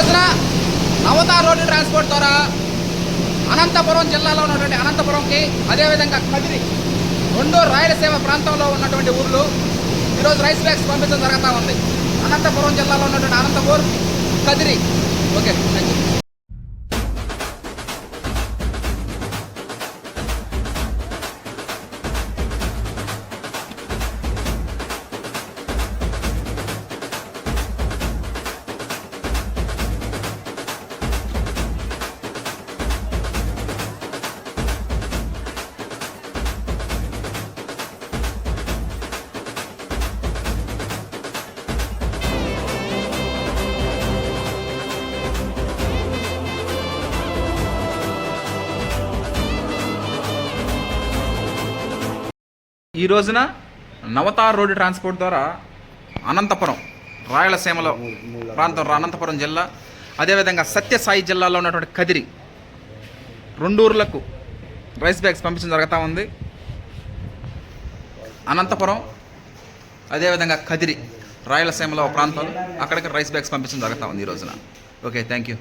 రోజున నవత road transport ద్వారా అనంతపురం జిల్లాలో ఉన్నటువంటి అనంతపురంకి, అదేవిధంగా కదిరి, రెండు రాయలసీమ ప్రాంతంలో ఉన్నటువంటి ఊర్లు ఈరోజు రైస్ బ్యాగ్స్ పంపించడం జరుగుతూ ఉంది. అనంతపురం జిల్లాలో ఉన్నటువంటి Anantapur, Kadiri. Okay, thank you. ఈ రోజున నవతార్ రోడ్డు ట్రాన్స్పోర్ట్ ద్వారా అనంతపురం, రాయలసీమలో ప్రాంతం అనంతపురం జిల్లా, అదేవిధంగా సత్యసాయి జిల్లాలో ఉన్నటువంటి కదిరి, రెండు ఊర్లకు రైస్ బ్యాగ్స్ పంపించడం జరుగుతూ ఉంది. అనంతపురం, అదేవిధంగా కదిరి, రాయలసీమలో ప్రాంతం, అక్కడికి రైస్ బ్యాగ్స్ పంపించడం జరుగుతూ ఉంది ఈ రోజున. Okay, thank you.